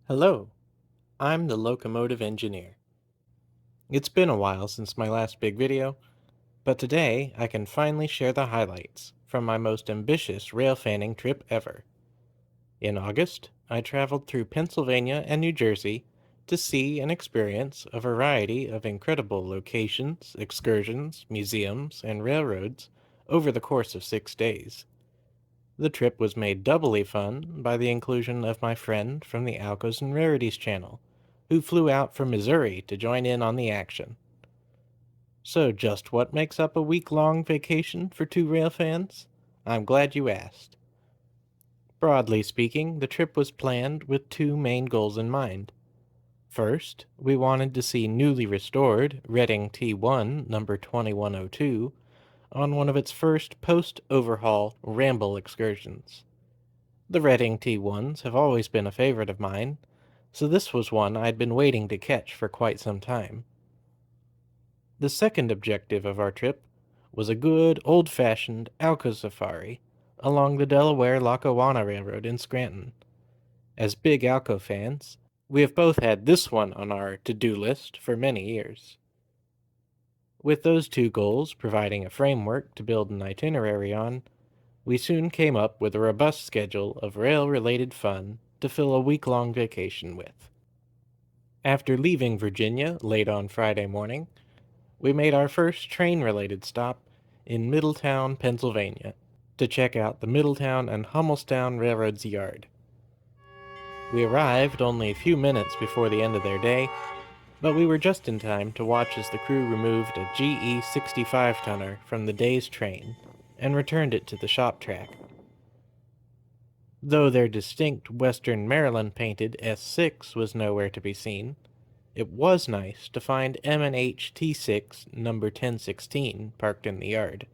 Hello, I'm the Locomotive Engineer. It's been a while since my last big video, but today I can finally share the highlights from my most ambitious rail fanning trip ever. In August, I traveled through Pennsylvania and New Jersey to see and experience a variety of incredible locations, excursions, museums, and railroads over the course of 6 days. The trip was made doubly fun by the inclusion of my friend from the Alcos and Rarities channel, who flew out from Missouri to join in on the action. So just what makes up a week-long vacation for two rail fans? I'm glad you asked. Broadly speaking, the trip was planned with two main goals in mind. First, we wanted to see newly restored Reading T1 number 2102 on one of its first post-overhaul ramble excursions. The Reading T1s have always been a favorite of mine, so this was one I'd been waiting to catch for quite some time. The second objective of our trip was a good old-fashioned Alco Safari along the Delaware-Lackawanna Railroad in Scranton. As big Alco fans, we have both had this one on our to-do list for many years. With those two goals providing a framework to build an itinerary on, we soon came up with a robust schedule of rail-related fun to fill a week-long vacation with. After leaving Virginia late on Friday morning, we made our first train-related stop in Middletown, Pennsylvania, to check out the Middletown and Hummelstown Railroad's yard. We arrived only a few minutes before the end of their day, but we were just in time to watch as the crew removed a GE 65-tonner from the day's train and returned it to the shop track. Though their distinct Western Maryland-painted S6 was nowhere to be seen, it was nice to find M&H T6 number 1016 parked in the yard.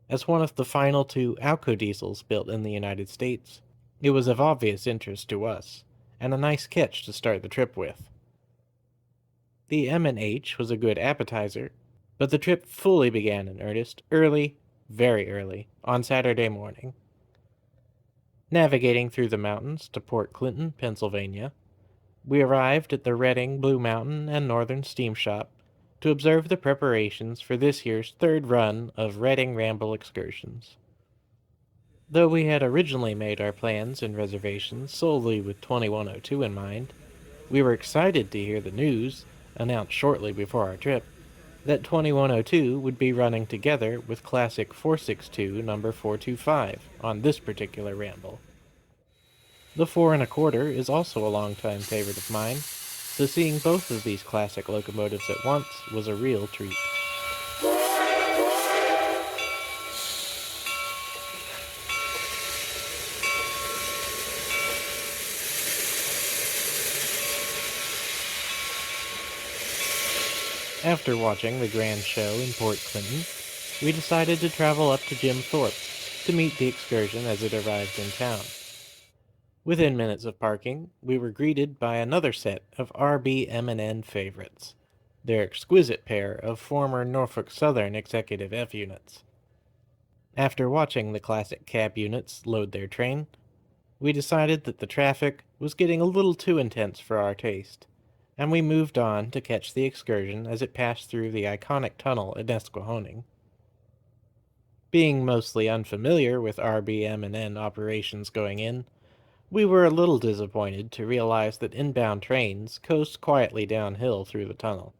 As one of the final two Alco diesels built in the United States, it was of obvious interest to us, and a nice catch to start the trip with. The M&H was a good appetizer, but the trip fully began in earnest early, very early, on Saturday morning. Navigating through the mountains to Port Clinton, Pennsylvania, we arrived at the Reading Blue Mountain and Northern Steam Shop to observe the preparations for this year's third run of Reading Ramble excursions. Though we had originally made our plans and reservations solely with 2102 in mind, we were excited to hear the news, announced shortly before our trip, that 2102 would be running together with Classic 462 number 425 on this particular ramble. The 4 1/4 is also a longtime favorite of mine, so seeing both of these classic locomotives at once was a real treat. After watching the grand show in Port Clinton, we decided to travel up to Jim Thorpe's to meet the excursion as it arrived in town. Within minutes of parking, we were greeted by another set of RBM&N favorites, their exquisite pair of former Norfolk Southern Executive F units. After watching the classic cab units load their train, we decided that the traffic was getting a little too intense for our taste, and we moved on to catch the excursion as it passed through the iconic tunnel at Nesquehoning. Being mostly unfamiliar with RBM&N operations going in, we were a little disappointed to realize that inbound trains coast quietly downhill through the tunnel.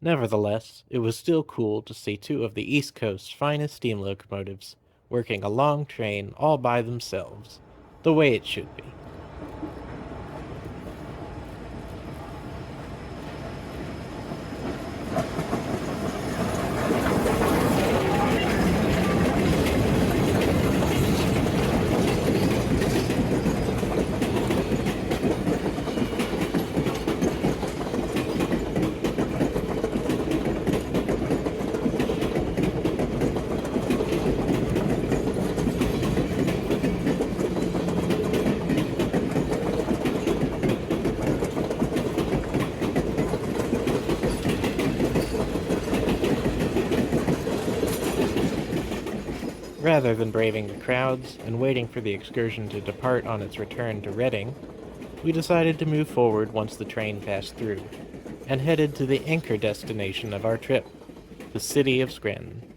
Nevertheless, it was still cool to see two of the East Coast's finest steam locomotives working a long train all by themselves, the way it should be. Rather than braving the crowds and waiting for the excursion to depart on its return to Reading, we decided to move forward once the train passed through, and headed to the anchor destination of our trip, the city of Scranton.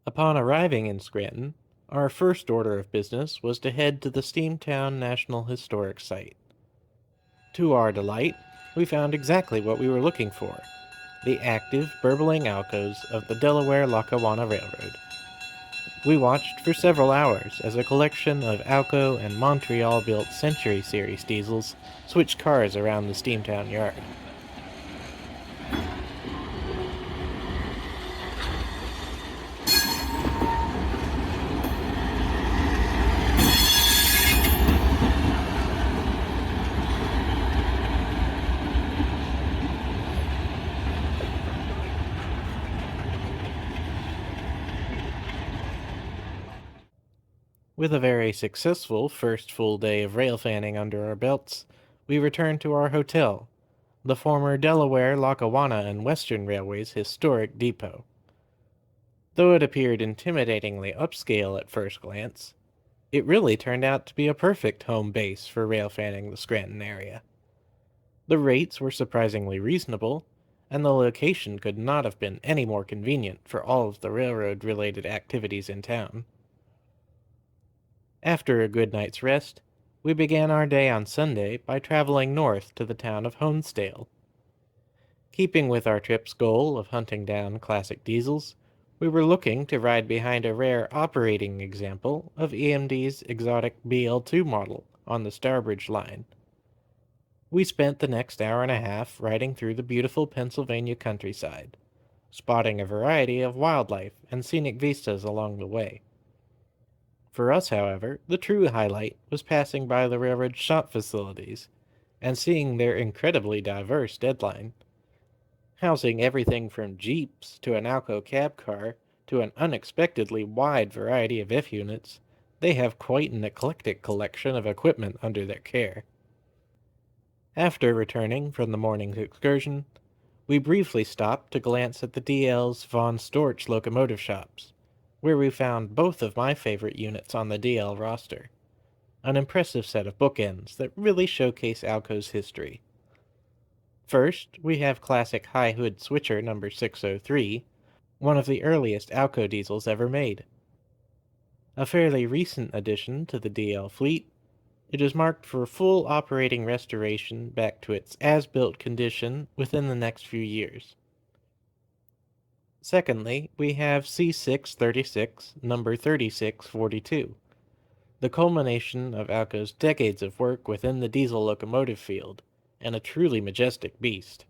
Upon arriving in Scranton, our first order of business was to head to the Steamtown National Historic Site. To our delight, we found exactly what we were looking for: the active, burbling Alcos of the Delaware-Lackawanna Railroad. We watched for several hours as a collection of Alco and Montreal-built Century Series diesels switched cars around the Steamtown yard. With a very successful first full day of rail fanning under our belts, we returned to our hotel, the former Delaware, Lackawanna, and Western Railway's historic depot. Though it appeared intimidatingly upscale at first glance, it really turned out to be a perfect home base for rail fanning the Scranton area. The rates were surprisingly reasonable, and the location could not have been any more convenient for all of the railroad-related activities in town. After a good night's rest, we began our day on Sunday by traveling north to the town of Honesdale. Keeping with our trip's goal of hunting down classic diesels, we were looking to ride behind a rare operating example of EMD's exotic BL2 model on the Starbridge line. We spent the next hour and a half riding through the beautiful Pennsylvania countryside, spotting a variety of wildlife and scenic vistas along the way. For us, however, the true highlight was passing by the railroad shop facilities and seeing their incredibly diverse deadline. Housing everything from Jeeps to an Alco cab car to an unexpectedly wide variety of F units, they have quite an eclectic collection of equipment under their care. After returning from the morning's excursion, we briefly stopped to glance at the D.L.'s von Storch locomotive shops, where we found both of my favorite units on the D.L. roster, an impressive set of bookends that really showcase Alco's history. First, we have classic high hood switcher number 603, one of the earliest Alco diesels ever made. A fairly recent addition to the D.L. fleet, it is marked for full operating restoration back to its as-built condition within the next few years. Secondly, we have C636 number 3642, the culmination of Alco's decades of work within the diesel locomotive field, and a truly majestic beast.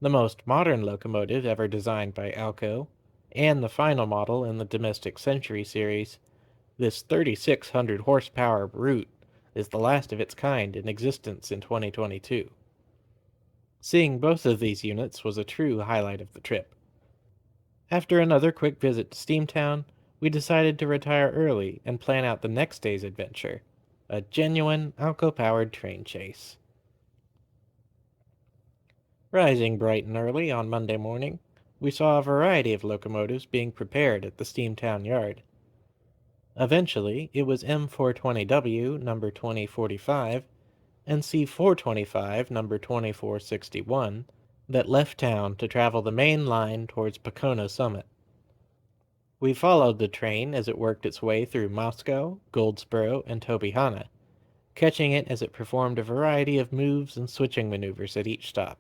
The most modern locomotive ever designed by Alco, and the final model in the domestic Century series, this 3,600 horsepower brute is the last of its kind in existence in 2022. Seeing both of these units was a true highlight of the trip. After another quick visit to Steamtown, we decided to retire early and plan out the next day's adventure, a genuine Alco-powered train chase. Rising bright and early on Monday morning, we saw a variety of locomotives being prepared at the Steamtown yard. Eventually, it was M420W number 2045 and C425 number 2461 that left town to travel the main line towards Pecona Summit. We followed the train as it worked its way through Moscow, Goldsboro, and Tobyhanna, catching it as it performed a variety of moves and switching maneuvers at each stop.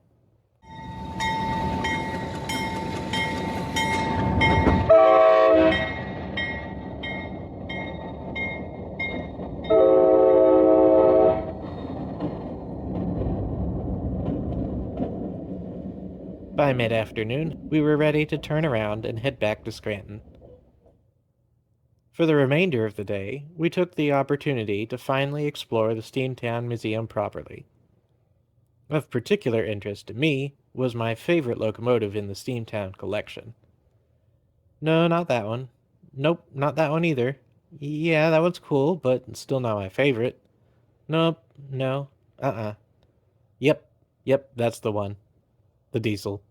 By mid-afternoon, we were ready to turn around and head back to Scranton. For the remainder of the day, we took the opportunity to finally explore the Steamtown Museum properly. Of particular interest to me was my favorite locomotive in the Steamtown collection. No, not that one. Nope, not that one either. Yeah, that one's cool, but still not my favorite. Nope, no, Yep, that's the one. The diesel.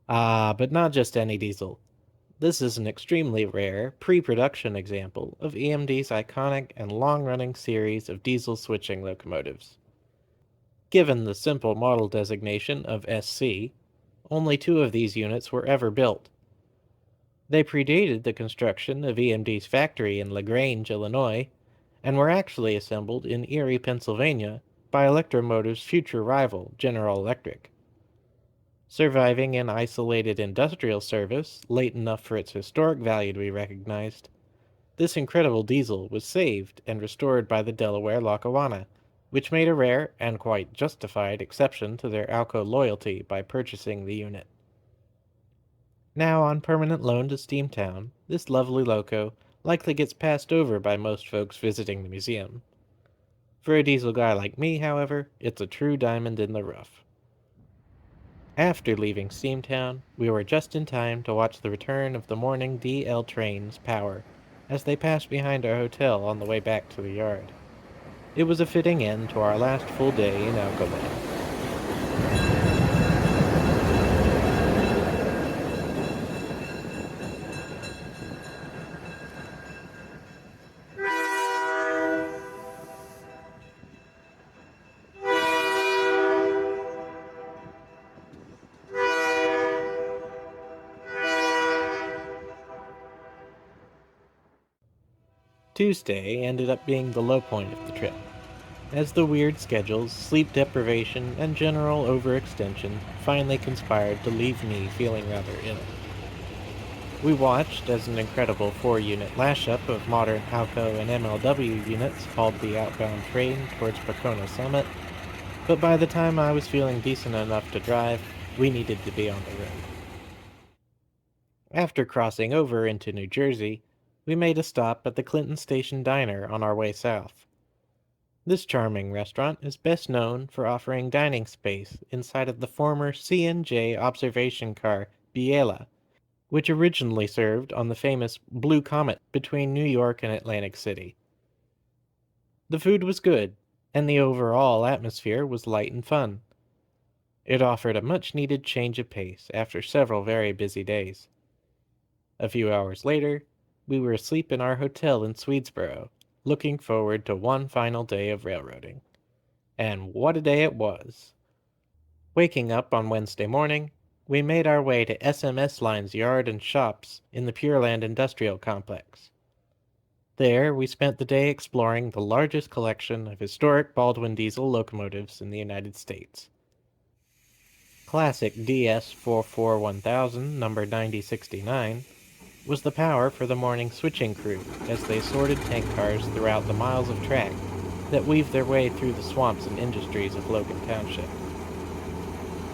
But not just any diesel. This is an extremely rare, pre-production example of EMD's iconic and long-running series of diesel switching locomotives. Given the simple model designation of SC, only two of these units were ever built. They predated the construction of EMD's factory in LaGrange, Illinois, and were actually assembled in Erie, Pennsylvania, by Electromotive's future rival, General Electric. Surviving in isolated industrial service, late enough for its historic value to be recognized, this incredible diesel was saved and restored by the Delaware Lackawanna, which made a rare and quite justified exception to their Alco loyalty by purchasing the unit. Now on permanent loan to Steamtown, this lovely loco likely gets passed over by most folks visiting the museum. For a diesel guy like me, however, it's a true diamond in the rough. After leaving Steamtown, we were just in time to watch the return of the morning D-L train's power as they passed behind our hotel on the way back to the yard. It was a fitting end to our last full day in Alcoland. Tuesday ended up being the low point of the trip, as the weird schedules, sleep deprivation, and general overextension finally conspired to leave me feeling rather ill. We watched as an incredible 4-unit lash-up of modern Alco and MLW units hauled the outbound train towards Pecona Summit, but by the time I was feeling decent enough to drive, we needed to be on the road. After crossing over into New Jersey, we made a stop at the Clinton Station Diner on our way south. This charming restaurant is best known for offering dining space inside of the former C&J observation car Biela, which originally served on the famous Blue Comet between New York and Atlantic City. The food was good, and the overall atmosphere was light and fun. It offered a much-needed change of pace after several very busy days. A few hours later, we were asleep in our hotel in Swedesboro, looking forward to one final day of railroading. And what a day it was! Waking up on Wednesday morning, we made our way to SMS Line's yard and shops in the Pure Land Industrial Complex. There, we spent the day exploring the largest collection of historic Baldwin diesel locomotives in the United States. Classic DS441000 number 9069 was the power for the morning switching crew as they sorted tank cars throughout the miles of track that weave their way through the swamps and industries of Logan Township.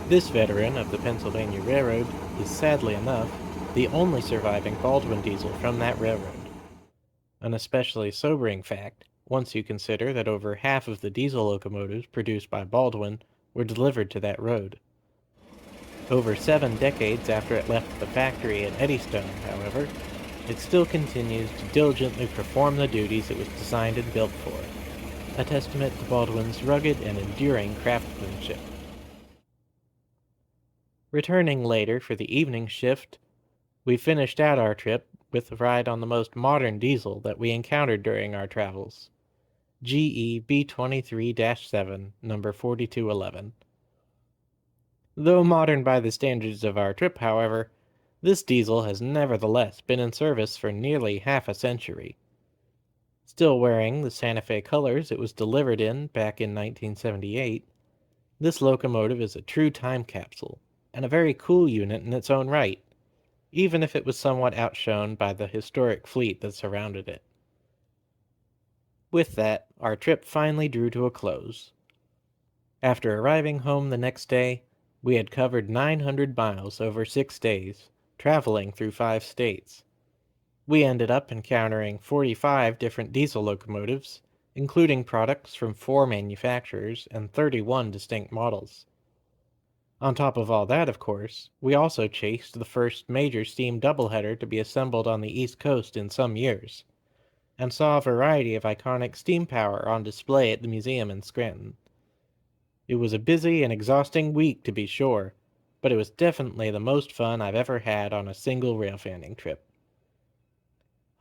This veteran of the Pennsylvania Railroad is, sadly enough, the only surviving Baldwin diesel from that railroad. An especially sobering fact, once you consider that over half of the diesel locomotives produced by Baldwin were delivered to that road. Over 7 decades after it left the factory at Eddystone, however, it still continues to diligently perform the duties it was designed and built for, a testament to Baldwin's rugged and enduring craftsmanship. Returning later for the evening shift, we finished out our trip with a ride on the most modern diesel that we encountered during our travels, GE B23-7, number 4211. Though modern by the standards of our trip, however, this diesel has nevertheless been in service for nearly half a century. Still wearing the Santa Fe colors it was delivered in back in 1978, this locomotive is a true time capsule, and a very cool unit in its own right, even if it was somewhat outshone by the historic fleet that surrounded it. With that, our trip finally drew to a close. After arriving home the next day, we had covered 900 miles over 6 days, traveling through 5 states. We ended up encountering 45 different diesel locomotives, including products from 4 manufacturers and 31 distinct models. On top of all that, of course, we also chased the first major steam doubleheader to be assembled on the East Coast in some years, and saw a variety of iconic steam power on display at the museum in Scranton. It was a busy and exhausting week, to be sure, but it was definitely the most fun I've ever had on a single rail fanning trip.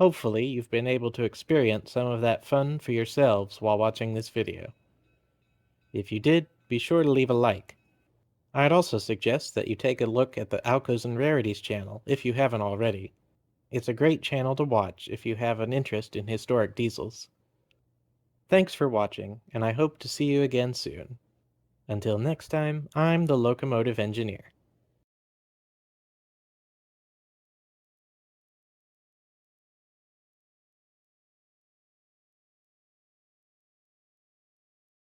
Hopefully, you've been able to experience some of that fun for yourselves while watching this video. If you did, be sure to leave a like. I'd also suggest that you take a look at the Alcos and Rarities channel if you haven't already. It's a great channel to watch if you have an interest in historic diesels. Thanks for watching, and I hope to see you again soon. Until next time, I'm the Locomotive Engineer.